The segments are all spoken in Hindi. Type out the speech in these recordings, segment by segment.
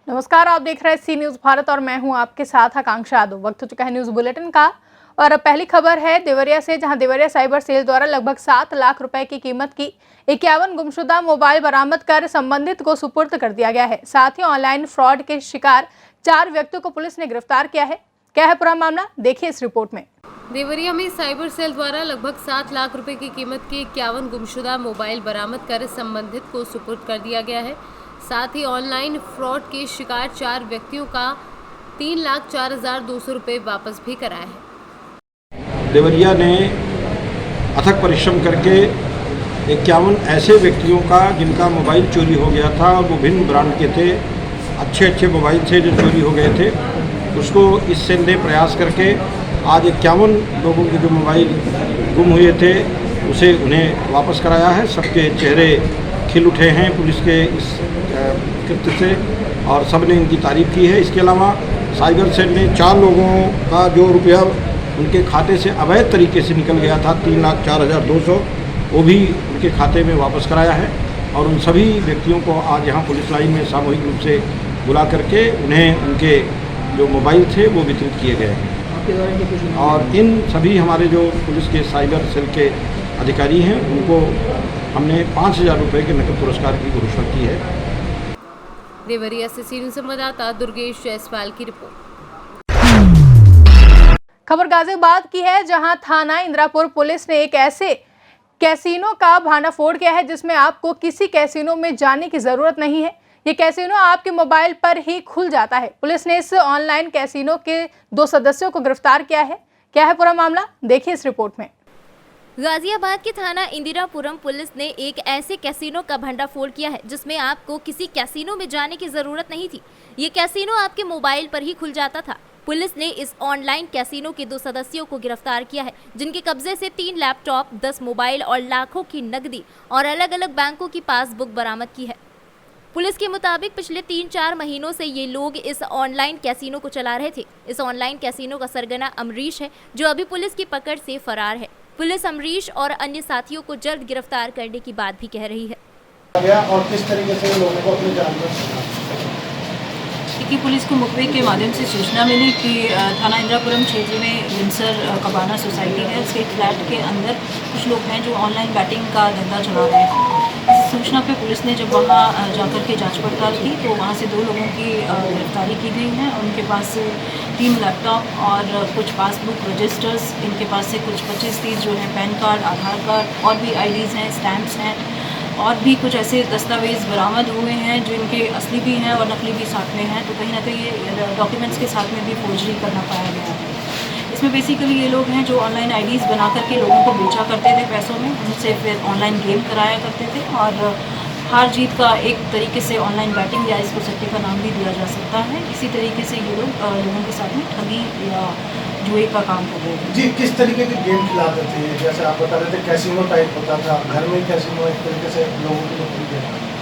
नमस्कार, आप देख रहे हैं सी न्यूज भारत और मैं हूं आपके साथ आकांक्षा यादव। वक्त हो चुका है न्यूज बुलेटिन का और अब पहली खबर है देवरिया से, जहां देवरिया साइबर सेल द्वारा लगभग 7 लाख रुपए की कीमत की 51 गुमशुदा मोबाइल बरामद कर संबंधित को सुपुर्द कर दिया गया है। साथ ही ऑनलाइन फ्रॉड के शिकार 4 व्यक्तियों को पुलिस ने गिरफ्तार किया है। क्या है पूरा मामला, देखिए इस रिपोर्ट में। देवरिया में साइबर सेल द्वारा लगभग 7 लाख रुपए की कीमत के 51 गुमशुदा मोबाइल बरामद कर संबंधित को सुपुर्द कर दिया गया है। साथ ही ऑनलाइन फ्रॉड के शिकार 4 व्यक्तियों का 3,04,200 रुपए वापस भी कराया है। देवरिया ने अथक परिश्रम करके 51 ऐसे व्यक्तियों का जिनका मोबाइल चोरी हो गया था और वो भिन्न ब्रांड के थे, अच्छे मोबाइल थे जो चोरी हो गए थे, उसको इस सेल ने प्रयास करके आज 51 लोगों के जो मोबाइल गुम हुए थे उन्हें वापस कराया है। सबके चेहरे खिल उठे हैं पुलिस के इस कृत्य से और सब ने इनकी तारीफ की है। इसके अलावा साइबर सेल ने 4 लोगों का जो रुपया उनके खाते से अवैध तरीके से निकल गया था 3,04,200, वो भी उनके खाते में वापस कराया है। और उन सभी व्यक्तियों को आज यहाँ पुलिस लाइन में सामूहिक रूप से बुला करके उन्हें उनके जो मोबाइल थे वो वितरित किए गए हैं। और इन सभी हमारे जो पुलिस के साइबर सेल के अधिकारी हैं उनको हमने 5,000 रुपये के नकद पुरस्कार की घोषणा की है। देवरिया से सी न्यूज संवाददाता दुर्गेश जायसवाल की रिपोर्ट। खबर गाजियाबाद की है, जहां थाना इंदिरापुर पुलिस ने एक ऐसे कैसीनो का भांडाफोड़ किया है जिसमें आपको किसी कैसीनो में जाने की जरूरत नहीं है। ये कैसीनो आपके मोबाइल पर ही खुल जाता है। पुलिस ने इस ऑनलाइन कैसीनो के 2 सदस्यों को गिरफ्तार किया है। क्या है पूरा मामला, देखिए इस रिपोर्ट में। गाजियाबाद के थाना इंदिरापुरम पुलिस ने एक ऐसे कैसीनो का भंडाफोड़ किया है जिसमें आपको किसी कैसीनो में जाने की जरूरत नहीं थी। ये कैसीनो आपके मोबाइल पर ही खुल जाता था। पुलिस ने इस ऑनलाइन कैसीनो के 2 सदस्यों को गिरफ्तार किया है, जिनके कब्जे से 3 लैपटॉप, 10 मोबाइल और लाखों की नकदी और अलग अलग बैंकों की पासबुक बरामद की है। पुलिस के मुताबिक पिछले 3-4 महीनों से ये लोग इस ऑनलाइन कैसीनो को चला रहे थे। इस ऑनलाइन कैसीनो का सरगना अमरीश है, जो अभी पुलिस की पकड़ से फरार है। पुलिस अमरीश और अन्य साथियों को जल्द गिरफ्तार करने की बात भी कह रही है। और किस तरीके से लोगों को अपनी जान कि पुलिस को मुखबिर के माध्यम से सूचना मिली कि थाना इंदिरापुरम क्षेत्र में विंसर कबाना सोसाइटी है, उसके फ्लैट के अंदर कुछ लोग हैं जो ऑनलाइन बैटिंग का धंधा चला रहे हैं। इस सूचना पे पुलिस ने जब वहाँ जाकर के जांच पड़ताल की तो वहाँ से 2 लोगों की गिरफ्तारी की गई है। उनके पास से 3 लैपटॉप और कुछ पासबुक रजिस्टर्स, इनके पास से कुछ 25-30 जो है पैन कार्ड, आधार कार्ड और भी IDs हैं, स्टैम्प्स हैं और भी कुछ ऐसे दस्तावेज़ बरामद हुए हैं जो इनके असली भी हैं और नकली भी साथ में हैं। तो कहीं ना कहीं ये डॉक्यूमेंट्स के साथ में भी फोर्जरी करना पाया गया है। इसमें बेसिकली ये लोग हैं जो ऑनलाइन IDs बना करके लोगों को बेचा करते थे पैसों में, उनसे फिर ऑनलाइन गेम कराया करते थे और हार जीत का एक तरीके से ऑनलाइन बैटिंग या इसको सट्टे का नाम भी दिया जा सकता है। इसी तरीके से ये लोग लोगों के साथ में ठगी या जुए का काम कर रहे थे। जी, किस तरीके के गेम खिलाते थे? जैसे आप बता रहे थे कैसीनो टाइप होता था, घर में कैसीनो एक तरीके से लोगों के लिए।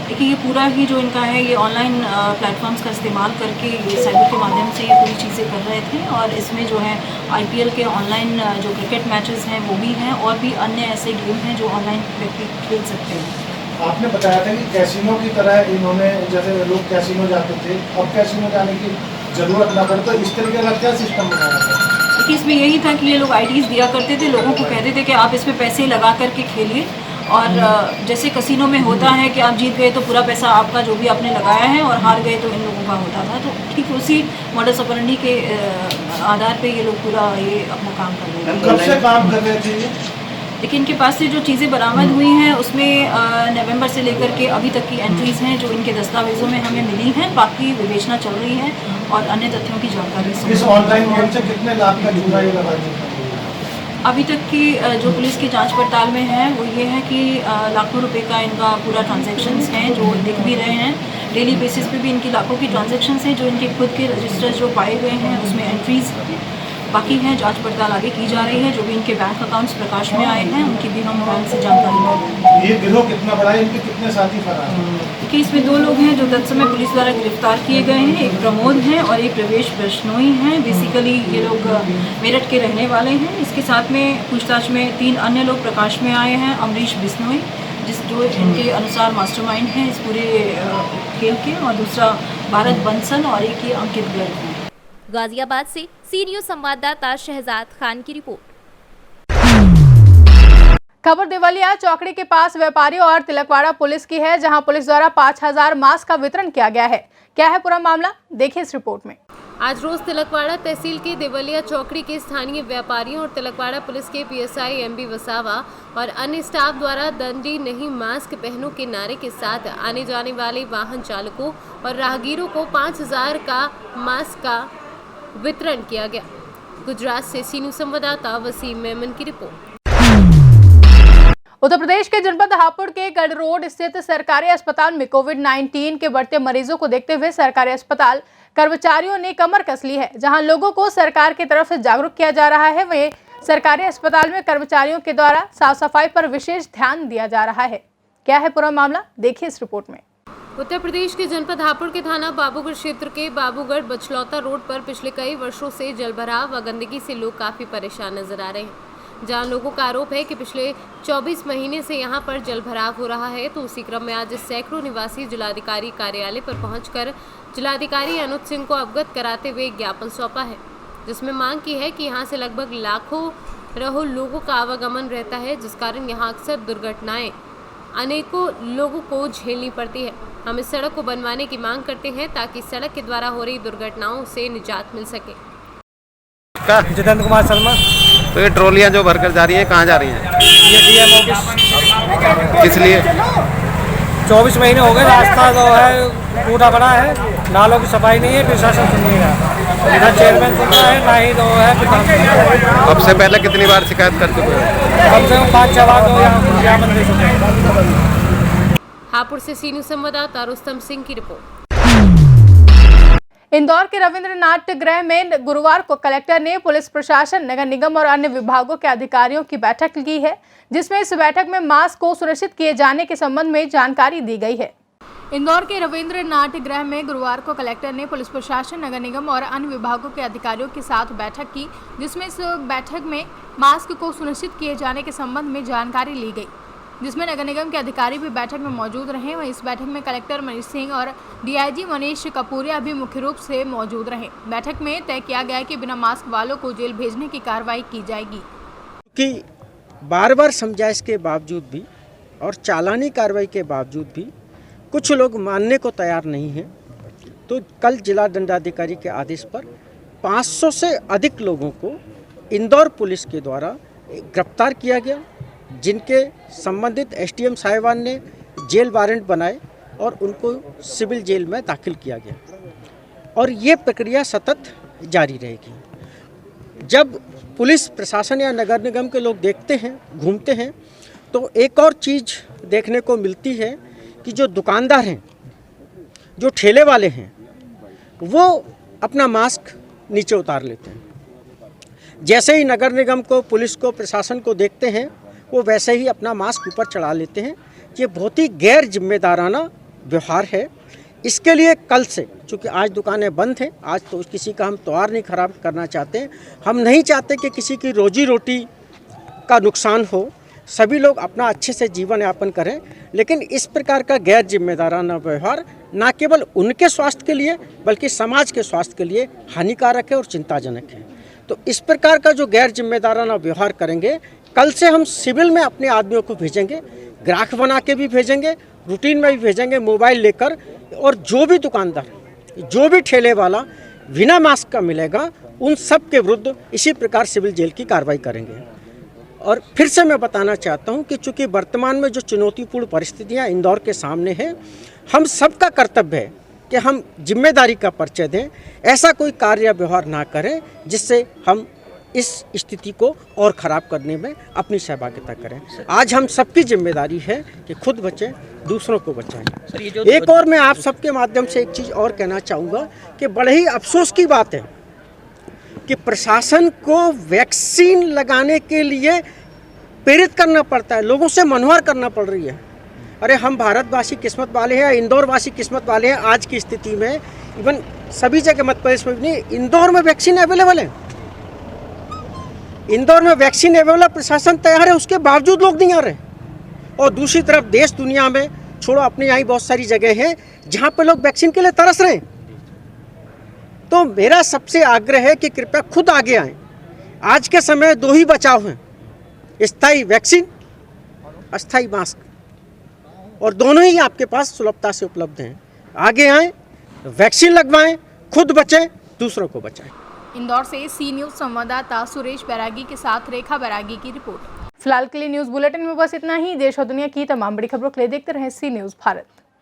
देखिए, ये पूरा ही जो इनका है ये ऑनलाइन प्लेटफॉर्म्स का इस्तेमाल करके ये साइबर के माध्यम से ये पूरी चीज़ें कर रहे थे और इसमें जो है IPL के ऑनलाइन जो क्रिकेट मैचेस हैं वो भी हैं और भी अन्य ऐसे गेम हैं जो ऑनलाइन व्यक्ति खेल सकते हैं। आपने बताया था कि कैसीनो की तरह इन्होंने, जैसे लोग कैसीनो जाते थे, अब कैसीनो जाने की ज़रूरत ना पड़े, तो इस तरीके का क्या सिस्टम बनाया था? देखिए, इसमें यही था कि ये लोग IDs दिया करते थे, लोगों को कहते थे कि आप इसमें पैसे लगा करके खेलिए और जैसे कसिनो में होता है कि आप जीत गए तो पूरा पैसा आपका जो भी आपने लगाया है और हार गए तो इन लोगों का होता था। तो ठीक उसी मॉडस ऑपरेंडी के आधार पे ये लोग पूरा ये अपना काम कर रहे थे। कब से काम कर रहे थे? लेकिन इनके पास से जो चीज़ें बरामद हुई हैं उसमें नवंबर से लेकर के अभी तक की एंट्रीज़ हैं जो इनके दस्तावेज़ों में हमें मिली हैं। बाकी विवेचना चल रही है और अन्य तथ्यों की जानकारी इस ऑनलाइन गेम से कितने लाख का जुड़ा ये लगा? अभी तक की जो पुलिस की जांच पड़ताल में है वो ये है कि लाखों रुपए का इनका पूरा ट्रांजैक्शंस हैं जो दिख भी रहे हैं। डेली बेसिस पे भी इनकी लाखों की ट्रांजैक्शंस हैं जो इनके खुद के रजिस्टर्स जो पाए गए हैं उसमें एंट्रीज बाकी हैं। जांच पड़ताल आगे की जा रही है। जो भी इनके बैंक अकाउंट्स प्रकाश में आए हैं उनकी भी हम बैंक से जानकारी लेंगे। ये गिरोह कितना बड़ा है, इनके कितने साथी फरार हैं? देखिए, इसमें 2 लोग हैं जो तत्समय पुलिस द्वारा गिरफ्तार किए गए हैं। एक प्रमोद हैं और एक प्रवेश बिश्नोई हैं। बेसिकली ये लोग मेरठ के रहने वाले हैं। इसके साथ में पूछताछ में 3 अन्य लोग प्रकाश में आए हैं। अमरीश बिश्नोई जो इनके अनुसार मास्टरमाइंड हैं इस पूरे खेल के, और दूसरा भारत बंसल और एक ही अंकित गर्ग हैं। गाजियाबाद से सी न्यूज़ संवाददाता शहजाद खान की रिपोर्ट। खबर देवलिया चौकड़ी के पास व्यापारियों और तिलकवाड़ा पुलिस की है, जहां पुलिस द्वारा 5000 मास्क का वितरण किया गया है। क्या है पूरा मामला, देखिए इस रिपोर्ट में। आज रोज तिलकवाड़ा तहसील के देवलिया चौकड़ी के स्थानीय व्यापारियों और तिलकवाड़ा पुलिस के पीएसआई एमबी वसावा और अन्य स्टाफ द्वारा दंडी नहीं मास्क पहनो के नारे के साथ आने जाने वाले वाहन चालकों और राहगीरों को 5000 का मास्क का वितरण किया गया। गुजरात से सी न्यूज़ संवाददाता वसीम मेमन की रिपोर्ट। उत्तर प्रदेश के जनपद हापुड़ के गढ़ रोड स्थित सरकारी अस्पताल में कोविड-19 के बढ़ते मरीजों को देखते हुए सरकारी अस्पताल कर्मचारियों ने कमर कस ली है। जहां लोगों को सरकार की तरफ से जागरूक किया जा रहा है, वहीं सरकारी अस्पताल में कर्मचारियों के द्वारा साफ सफाई पर विशेष ध्यान दिया जा रहा है। क्या है पूरा मामला, देखिए इस रिपोर्ट में। उत्तर प्रदेश के जनपद हापुड़ के थाना बाबूगढ़ क्षेत्र के बाबूगढ़ बछलौता रोड पर पिछले कई वर्षों से जलभराव व गंदगी से लोग काफी परेशान नजर आ रहे हैं। जहां लोगों का आरोप है कि पिछले 24 महीने से यहां पर जलभराव हो रहा है, तो उसी क्रम में आज सैकड़ों निवासी जिलाधिकारी कार्यालय पर पहुंचकर जिलाधिकारी अनुज सिंह को अवगत कराते हुए एक ज्ञापन सौंपा है, जिसमें मांग की है कि यहां से लगभग लाखों लोगों का आवागमन रहता है, जिस कारण यहां अक्सर दुर्घटनाएं अनेकों लोगों को झेलनी पड़ती है। हम इस सड़क को बनवाने की मांग करते हैं ताकि सड़क के द्वारा हो रही दुर्घटनाओं से निजात मिल सके। जितेंद्र कुमार शर्मा। तो ये ट्रॉलियाँ जो भरकर जा रही हैं कहाँ जा रही हैं? ये डीएम ऑफिस। किस लिए? 24 महीने हो गए, रास्ता जो है टूटा पड़ा है, नालों की सफाई नहीं है, प्रशासन सुनिएगा, इधर चेयरमैन सुन रहा है, ना ही जो है प्रशासन। अब से पहले कितनी बार शिकायत कर चुके हो? कम से कम 5-6 बार तो यहाँ मंदिर से। हापुड़ से सी न्यूज़ संवाददाता रुस्तम सिंह की रिपोर्ट। इंदौर के रविंद्रनाथ गृह में गुरुवार को कलेक्टर ने पुलिस प्रशासन, नगर निगम और अन्य विभागों के अधिकारियों की बैठक की है, जिसमें इस बैठक में मास्क को सुनिश्चित किए जाने के संबंध में जानकारी दी गई है। इंदौर के रविंद्रनाथ गृह में गुरुवार को कलेक्टर ने पुलिस प्रशासन, नगर निगम और अन्य विभागों के अधिकारियों के साथ बैठक की, जिसमें इस बैठक में मास्क को सुनिश्चित किए जाने के संबंध में जानकारी ली गई, जिसमें नगर निगम के अधिकारी भी बैठक में मौजूद रहे। वहीं इस बैठक में कलेक्टर मनीष सिंह और डीआईजी मनीष कपूरिया भी मुख्य रूप से मौजूद रहे। बैठक में तय किया गया कि बिना मास्क वालों को जेल भेजने की कार्रवाई की जाएगी। कि बार बार समझाइश के बावजूद भी और चालानी कार्रवाई के बावजूद भी कुछ लोग मानने को तैयार नहीं हैं, तो कल जिला दंडाधिकारी के आदेश पर 500 से अधिक लोगों को इंदौर पुलिस के द्वारा गिरफ्तार किया गया, जिनके संबंधित एसडीएम साहिबान ने जेल वारंट बनाए और उनको सिविल जेल में दाखिल किया गया, और ये प्रक्रिया सतत जारी रहेगी। जब पुलिस प्रशासन या नगर निगम के लोग देखते हैं, घूमते हैं, तो एक और चीज़ देखने को मिलती है कि जो दुकानदार हैं, जो ठेले वाले हैं, वो अपना मास्क नीचे उतार लेते हैं। जैसे ही नगर निगम को, पुलिस को, प्रशासन को देखते हैं, वो वैसे ही अपना मास्क ऊपर चढ़ा लेते हैं। ये बहुत ही गैर जिम्मेदाराना व्यवहार है। इसके लिए कल से, चूँकि आज दुकानें बंद हैं, आज तो किसी का हम त्योहार नहीं खराब करना चाहते, हम नहीं चाहते कि किसी की रोजी रोटी का नुकसान हो, सभी लोग अपना अच्छे से जीवन यापन करें, लेकिन इस प्रकार का गैर जिम्मेदाराना व्यवहार न केवल उनके स्वास्थ्य के लिए बल्कि समाज के स्वास्थ्य के लिए हानिकारक है और चिंताजनक है। तो इस प्रकार का जो गैर जिम्मेदाराना व्यवहार करेंगे, कल से हम सिविल में अपने आदमियों को भेजेंगे, ग्राहक बना के भी भेजेंगे, रूटीन में भी भेजेंगे मोबाइल लेकर, और जो भी दुकानदार, जो भी ठेले वाला बिना मास्क का मिलेगा, उन सब के विरुद्ध इसी प्रकार सिविल जेल की कार्रवाई करेंगे। और फिर से मैं बताना चाहता हूं कि चूंकि वर्तमान में जो चुनौतीपूर्ण परिस्थितियां इंदौर के सामने हैं, हम सबका कर्तव्य है कि हम जिम्मेदारी का परिचय दें, ऐसा कोई कार्य व्यवहार ना करें जिससे हम इस स्थिति को और ख़राब करने में अपनी सहभागिता करें। आज हम सबकी जिम्मेदारी है कि खुद बचें, दूसरों को बचाएं। एक और मैं आप सबके माध्यम से एक चीज़ और कहना चाहूँगा कि बड़े ही अफसोस की बात है कि प्रशासन को वैक्सीन लगाने के लिए प्रेरित करना पड़ता है, लोगों से मनोहर करना पड़ रही है। अरे हम भारतवासी किस्मत वाले हैं, इंदौर वासी किस्मत वाले हैं। आज की स्थिति में इवन सभी जगह मध्य प्रदेश में नहीं, इंदौर में वैक्सीन अवेलेबल है, इंदौर में वैक्सीन अवेलेबल, प्रशासन तैयार है, उसके बावजूद लोग नहीं आ रहे। और दूसरी तरफ देश दुनिया में छोड़ो, अपने यहाँ बहुत सारी जगह हैं जहाँ पे लोग वैक्सीन के लिए तरस रहे हैं। तो मेरा सबसे आग्रह है कि कृपया खुद आगे आएं। आज के समय दो ही बचाव हैं, स्थायी वैक्सीन, अस्थायी मास्क, और दोनों ही आपके पास सुलभता से उपलब्ध हैं। आगे आएं, वैक्सीन लगवाएं, खुद बचें, दूसरों को बचाएं। इंदौर से सी न्यूज संवाददाता सुरेश बैरागी के साथ रेखा बैरागी की रिपोर्ट। फिलहाल के लिए न्यूज बुलेटिन में बस इतना ही। देश और दुनिया की तमाम बड़ी खबरों के लिए देखते रहें सी न्यूज भारत।